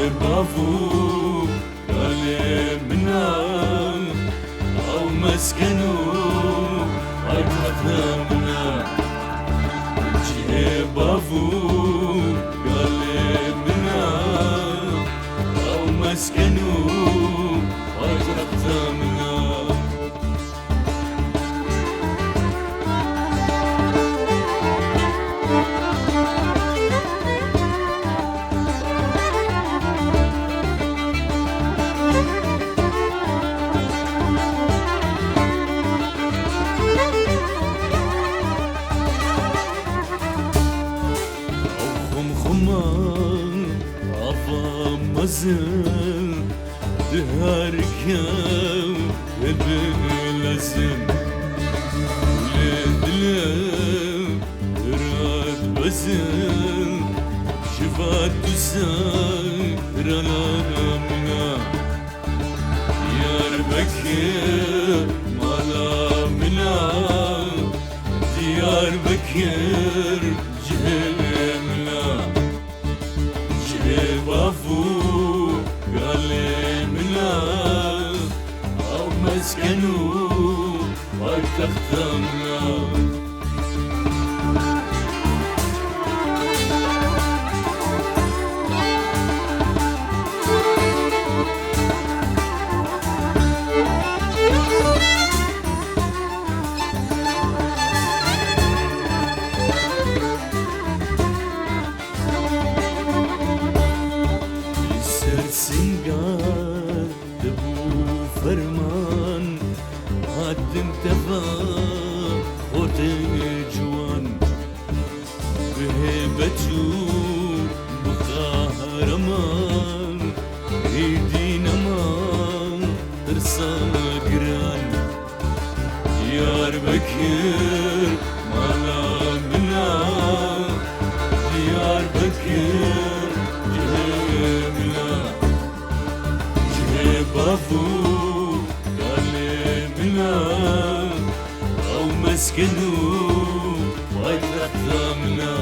بافو كلمنا أو مسكنوا أكثرنا بافو كلمنا أو مسكنوا أكثرنا مزن دهارك بلازم ولدلم راد بزن شفات تساير الامنا يار بكر مالا منا ديار بكر جهلمنا بافو كلمنا أو مسكنوا وارتختمنا سنگار دبو فرمان هاتم تفا خورت جوان بهبتو بخارمان ایدینمان ترسا گران دیار بکر مالا منا دیار بکر جهمنا بافو كلمنا أو مسكنوا واترحمنا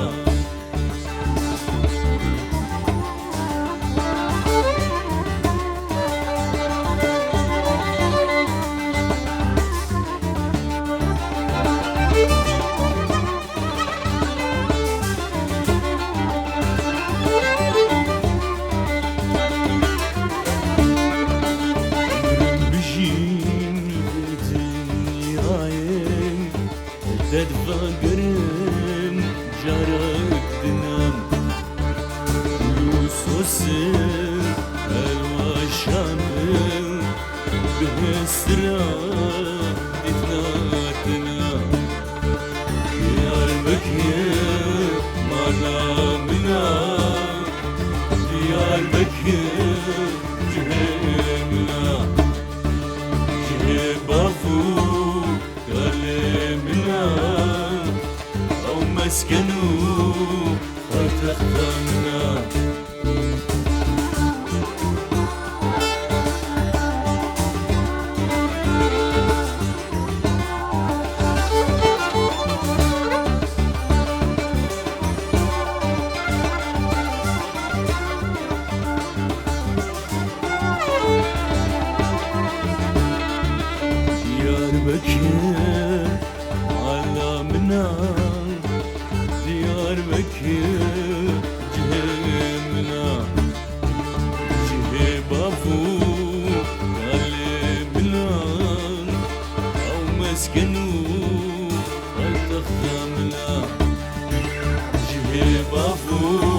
تدفقرن جارك دنام يوسوسر الوشامل بهسرا دثناتنا ديار بكر مالا منا ديار بكر جهمنا جهبافو كلمنا أو مسكنوا وارتختمنا ديار عالمنا ديار بكر جهمنا جهبافو كلمنا أو مسكنوا وارتختمنا جهبافو